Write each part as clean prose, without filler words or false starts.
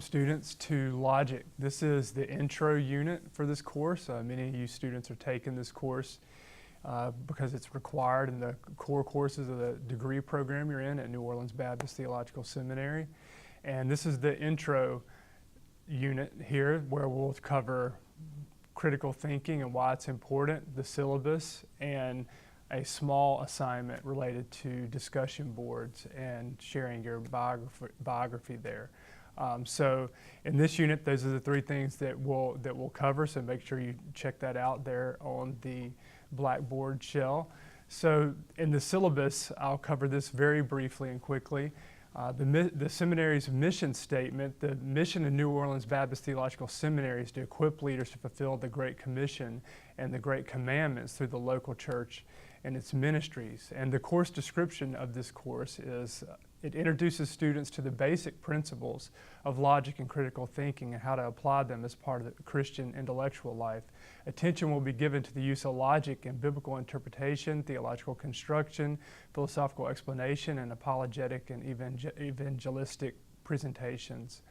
students to logic. This is the intro unit for this course. Many of you students are taking this course because it's required in the core courses of the degree program you're in at New Orleans Baptist Theological Seminary. And this is the intro unit here where we'll cover critical thinking and why it's important, the syllabus, and a small assignment related to discussion boards and sharing your biography there. So in this unit, those are the three things that we'll cover, so make sure you check that out there on the Blackboard shell. So in the syllabus, I'll cover this very briefly and quickly. The seminary's mission statement, the mission of New Orleans Baptist Theological Seminary is to equip leaders to fulfill the Great Commission and the Great Commandments through the local church and its ministries. And the course description of this course is, it introduces students to the basic principles of logic and critical thinking and how to apply them as part of the Christian intellectual life. Attention will be given to the use of logic in biblical interpretation, theological construction, philosophical explanation, and apologetic and evangelistic presentations.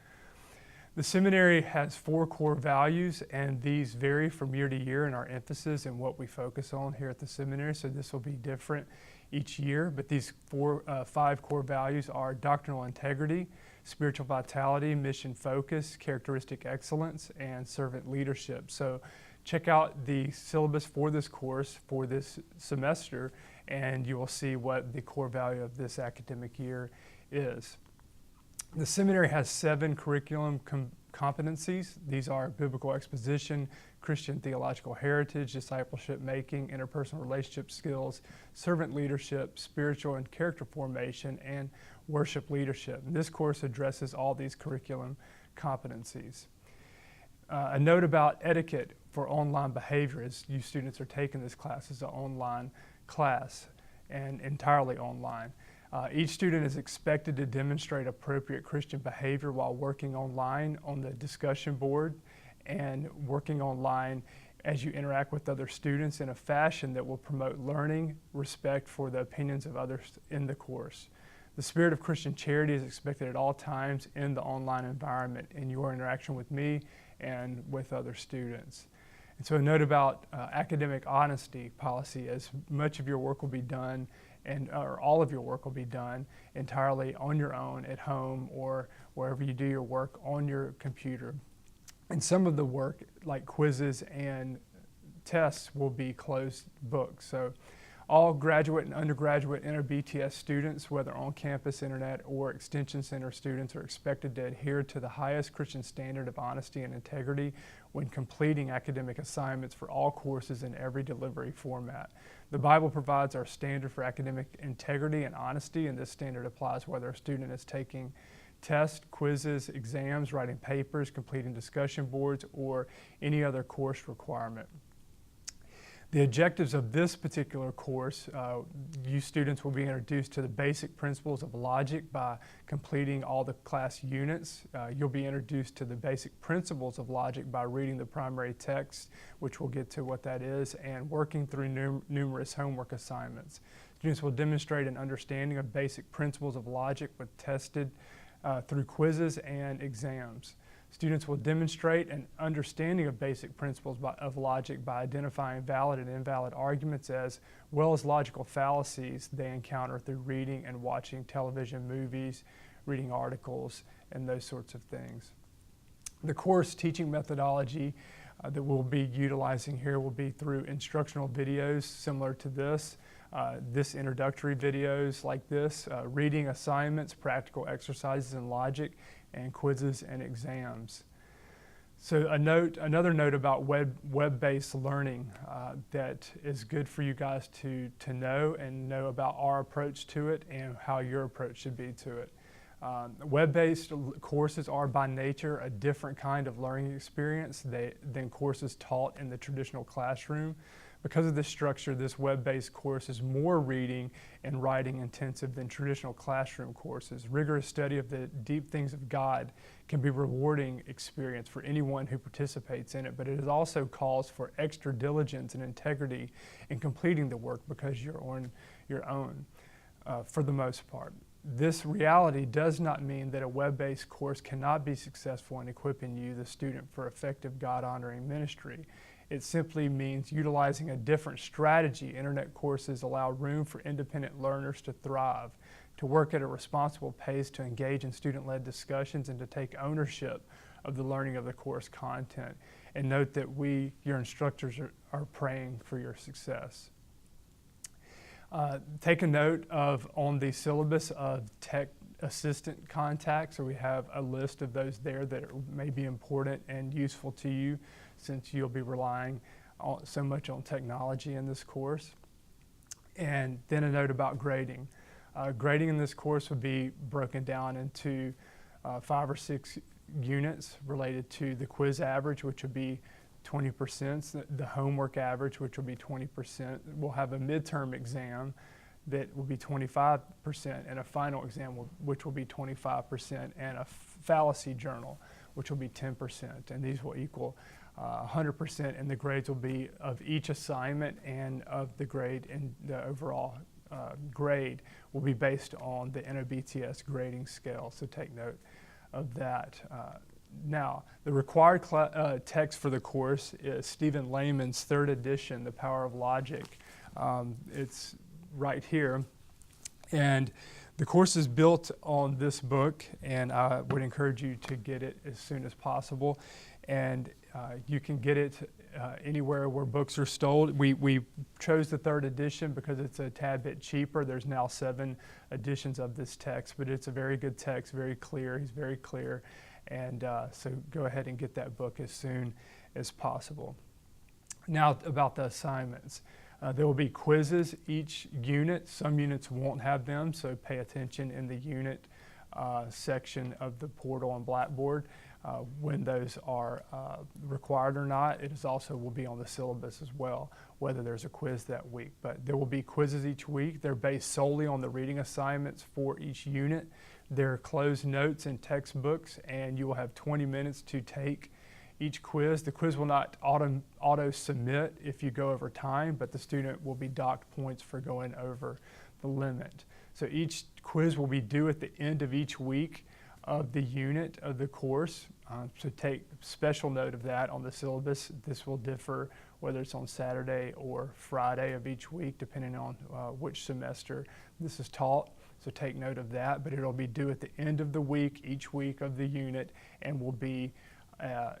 The seminary has 4 core values, and these vary from year to year in our emphasis and what we focus on here at the seminary, so this will be different each year. But these 5 core values are doctrinal integrity, spiritual vitality, mission focus, characteristic excellence, and servant leadership. So check out the syllabus for this course for this semester, and you will see what the core value of this academic year is. The seminary has 7 curriculum competencies. These are biblical exposition, Christian theological heritage, discipleship making, interpersonal relationship skills, servant leadership, spiritual and character formation, and worship leadership. And this course addresses all these curriculum competencies. A note about etiquette for online behavior, as you students are taking this class as an online class and entirely online. Each student is expected to demonstrate appropriate Christian behavior while working online on the discussion board and working online as you interact with other students in a fashion that will promote learning, respect for the opinions of others in the course. The spirit of Christian charity is expected at all times in the online environment in your interaction with me and with other students. And so a note about academic honesty policy, as much of your work will be done or all of your work will be done entirely on your own at home or wherever you do your work on your computer. And some of the work, like quizzes and tests, will be closed books. So all graduate and undergraduate NOBTS students, whether on-campus internet or extension center students, are expected to adhere to the highest Christian standard of honesty and integrity when completing academic assignments for all courses in every delivery format. The Bible provides our standard for academic integrity and honesty, and this standard applies whether a student is taking tests, quizzes, exams, writing papers, completing discussion boards, or any other course requirement. The objectives of this particular course, you students will be introduced to the basic principles of logic by completing all the class units. You'll be introduced to the basic principles of logic by reading the primary text, which we'll get to what that is, and working through numerous homework assignments. Students will demonstrate an understanding of basic principles of logic with tested through quizzes and exams. Students will demonstrate an understanding of basic principles of logic by identifying valid and invalid arguments as well as logical fallacies they encounter through reading and watching television, movies, reading articles, and those sorts of things. The course teaching methodology that we'll be utilizing here will be through instructional videos similar to this introductory videos like this, reading assignments, practical exercises in logic, and quizzes and exams. So another note about web-based learning that is good for you guys to know and know about our approach to it and how your approach should be to it. Web-based courses are by nature a different kind of learning experience than courses taught in the traditional classroom. Because of this structure, this web-based course is more reading and writing intensive than traditional classroom courses. Rigorous study of the deep things of God can be a rewarding experience for anyone who participates in it, but it also calls for extra diligence and integrity in completing the work because you're on your own for the most part. this reality does not mean that a web-based course cannot be successful in equipping you, the student, for effective God-honoring ministry. It simply means utilizing a different strategy. Internet courses allow room for independent learners to thrive, to work at a responsible pace, to engage in student-led discussions, and to take ownership of the learning of the course content. And note that we, your instructors, are praying for your success. Take a note of on the syllabus of tech assistant contacts, so we have a list of those there that may be important and useful to you, since you'll be relying so much on technology in this course. And then a note about grading. Grading in this course would be broken down into 5 or 6 units related to the quiz average, which would be 20%, the homework average, which will be 20%. We'll have a midterm exam that will be 25%, and a final exam which will be 25%, and a fallacy journal, which will be 10%. And these will equal 100%, and the grades will be of each assignment and of the grade, and the overall grade will be based on the NOBTS grading scale, so take note of that. Now, the required text for the course is Stephen Layman's 3rd edition, The Power of Logic. It's right here. And the course is built on this book, and I would encourage you to get it as soon as possible. And you can get it anywhere where books are sold. We chose the 3rd edition because it's a tad bit cheaper. There's now 7 editions of this text, but it's a very good text, very clear. He's very clear. And so go ahead and get that book as soon as possible. Now about the assignments. There will be quizzes each unit. Some units won't have them, so pay attention in the unit section of the portal on Blackboard when those are required or not. It is also will be on the syllabus as well, whether there's a quiz that week. But there will be quizzes each week. They're based solely on the reading assignments for each unit. They're closed notes and textbooks, and you will have 20 minutes to take each quiz. The quiz will not auto-submit if you go over time, but the student will be docked points for going over the limit. So each quiz will be due at the end of each week of the unit of the course. So take special note of that on the syllabus. This will differ whether it's on Saturday or Friday of each week, depending on which semester this is taught. So take note of that, but it'll be due at the end of the week, each week of the unit, and will be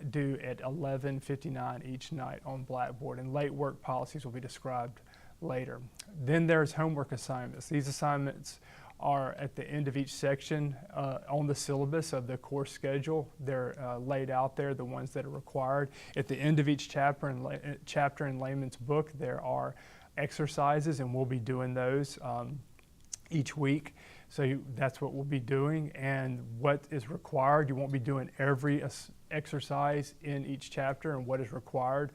due at 11:59 each night on Blackboard. And late work policies will be described later. Then there's homework assignments. These assignments are at the end of each section on the syllabus of the course schedule. They're laid out there, the ones that are required. At the end of each chapter in Layman's book, there are exercises, and we'll be doing those each week. So that's what we'll be doing, and what is required. You won't be doing every exercise in each chapter, and what is required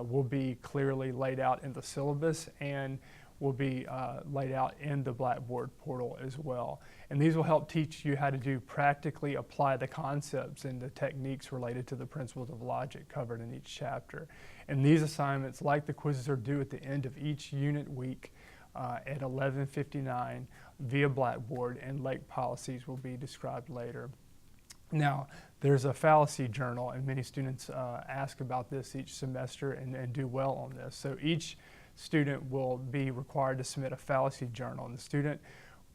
will be clearly laid out in the syllabus and will be laid out in the Blackboard portal as well. And these will help teach you how to practically apply the concepts and the techniques related to the principles of logic covered in each chapter. And these assignments, like the quizzes, are due at the end of each unit week at 11:59 via Blackboard, and late policies will be described later. Now, there's a fallacy journal, and many students ask about this each semester and do well on this. So each student will be required to submit a fallacy journal, and the student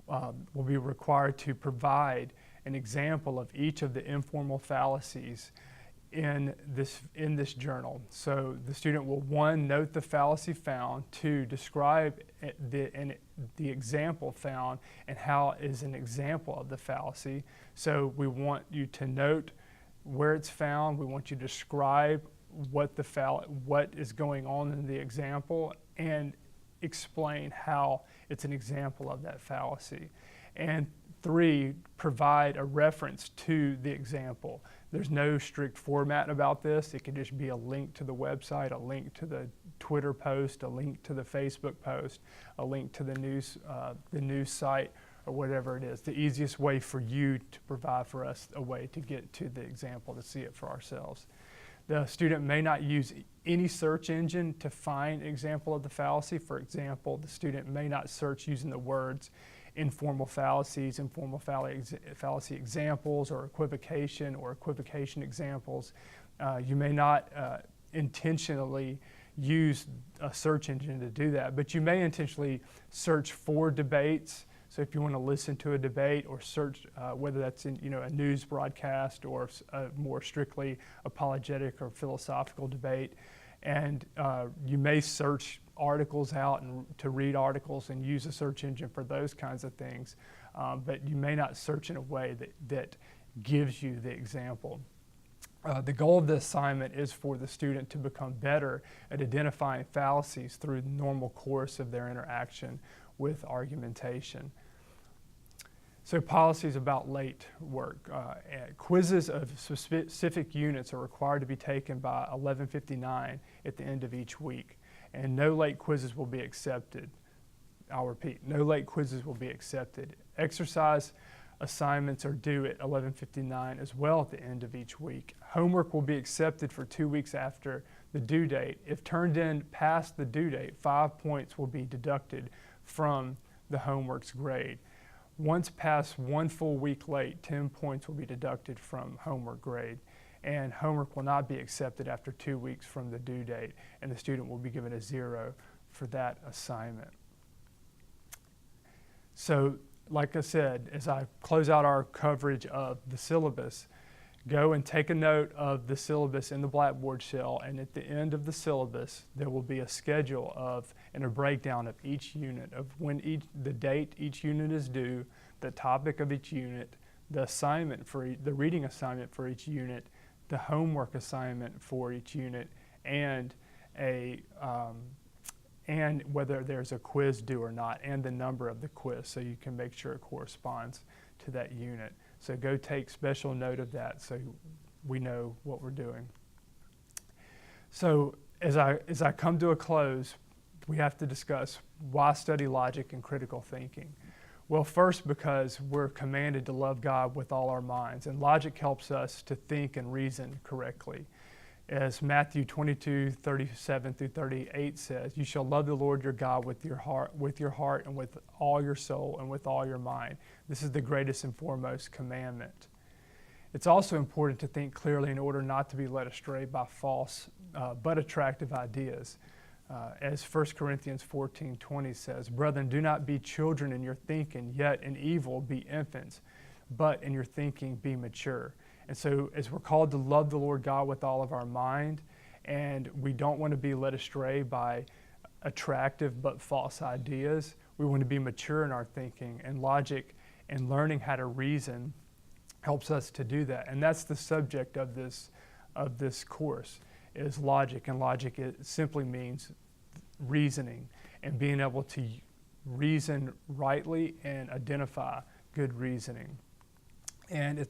will be required to provide an example of each of the informal fallacies in this journal. So the student will, 1, note the fallacy found, 2, describe the example found and how is an example of the fallacy. So we want you to note where it's found. We want you to describe what is going on in the example and explain how it's an example of that fallacy. And 3, provide a reference to the example. There's no strict format about this. It can just be a link to the website, a link to the Twitter post, a link to the Facebook post, a link to the news site, or whatever it is. The easiest way for you to provide for us a way to get to the example, to see it for ourselves. The student may not use any search engine to find an example of the fallacy. For example, the student may not search using the words informal fallacies, fallacy examples, or equivocation examples. You may not intentionally use a search engine to do that, but you may intentionally search for debates. So if you want to listen to a debate or search whether that's in a news broadcast or a more strictly apologetic or philosophical debate, and you may search articles out and to read articles and use a search engine for those kinds of things, but you may not search in a way that gives you the example. The goal of the assignment is for the student to become better at identifying fallacies through the normal course of their interaction with argumentation. So policies about late work. Quizzes of specific units are required to be taken by 11:59 at the end of each week, and no late quizzes will be accepted. I'll repeat, no late quizzes will be accepted. Exercise assignments are due at 11:59 as well at the end of each week. Homework will be accepted for 2 weeks after the due date. If turned in past the due date, 5 points will be deducted from the homework's grade. Once past 1 full week late, 10 points will be deducted from homework grade. And homework will not be accepted after 2 weeks from the due date, and the student will be given a 0 for that assignment. So, like I said, as I close out our coverage of the syllabus, go and take a note of the syllabus in the Blackboard shell, and at the end of the syllabus, there will be a schedule of and a breakdown of each unit, of when the date each unit is due, the topic of each unit, the assignment the reading assignment for each unit, the homework assignment for each unit, and and whether there's a quiz due or not, and the number of the quiz, so you can make sure it corresponds to that unit. So go take special note of that so we know what we're doing. So as I come to a close, we have to discuss why study logic and critical thinking. Well, first, because we're commanded to love God with all our minds, and logic helps us to think and reason correctly. As Matthew 22:37-38 says, "You shall love the Lord your God with your heart and with all your soul and with all your mind." This is the greatest and foremost commandment. It's also important to think clearly in order not to be led astray by false but attractive ideas. As 1 Corinthians 14:20 says, "Brethren, do not be children in your thinking, yet in evil be infants, but in your thinking be mature." And so as we're called to love the Lord God with all of our mind, and we don't want to be led astray by attractive but false ideas, we want to be mature in our thinking, and logic and learning how to reason helps us to do that. And that's the subject of this course, is logic. And logic, it simply means reasoning and being able to reason rightly and identify good reasoning. And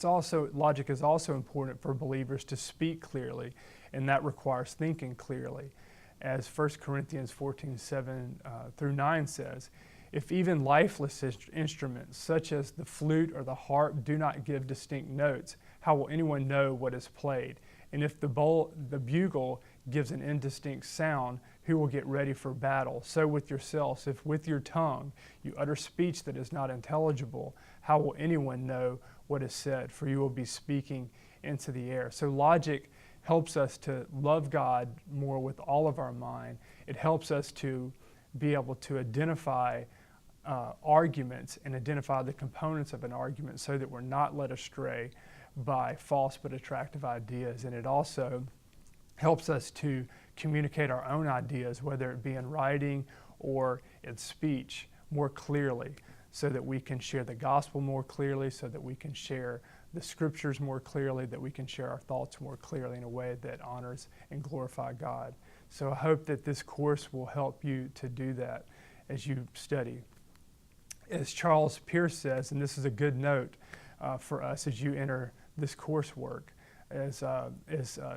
logic is also important for believers to speak clearly, and that requires thinking clearly. As 1 Corinthians 14:7-9 says, "If even lifeless instruments such as the flute or the harp do not give distinct notes, how will anyone know what is played? And if the bugle gives an indistinct sound, who will get ready for battle? So with yourselves, if with your tongue you utter speech that is not intelligible, how will anyone know what is said? For you will be speaking into the air." So logic helps us to love God more with all of our mind. It helps us to be able to identify arguments and identify the components of an argument so that we're not led astray by false but attractive ideas. And it also helps us to communicate our own ideas, whether it be in writing or in speech, more clearly, so that we can share the gospel more clearly, so that we can share the scriptures more clearly, that we can share our thoughts more clearly in a way that honors and glorifies God. So I hope that this course will help you to do that as you study. As Charles Pierce says, and this is a good note for us as you enter this coursework, as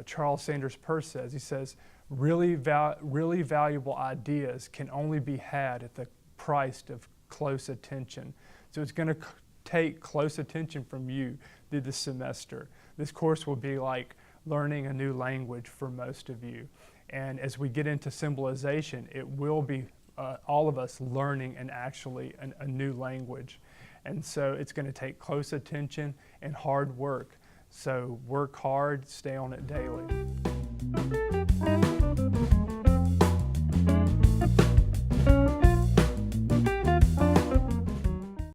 Charles Sanders Peirce says, he says, really valuable ideas can only be had at the price of close attention. So it's going to take close attention from you through the semester. This course will be like learning a new language for most of you. And as we get into symbolization, it will be all of us learning and actually a new language. And so it's going to take close attention and hard work. So work hard, stay on it daily.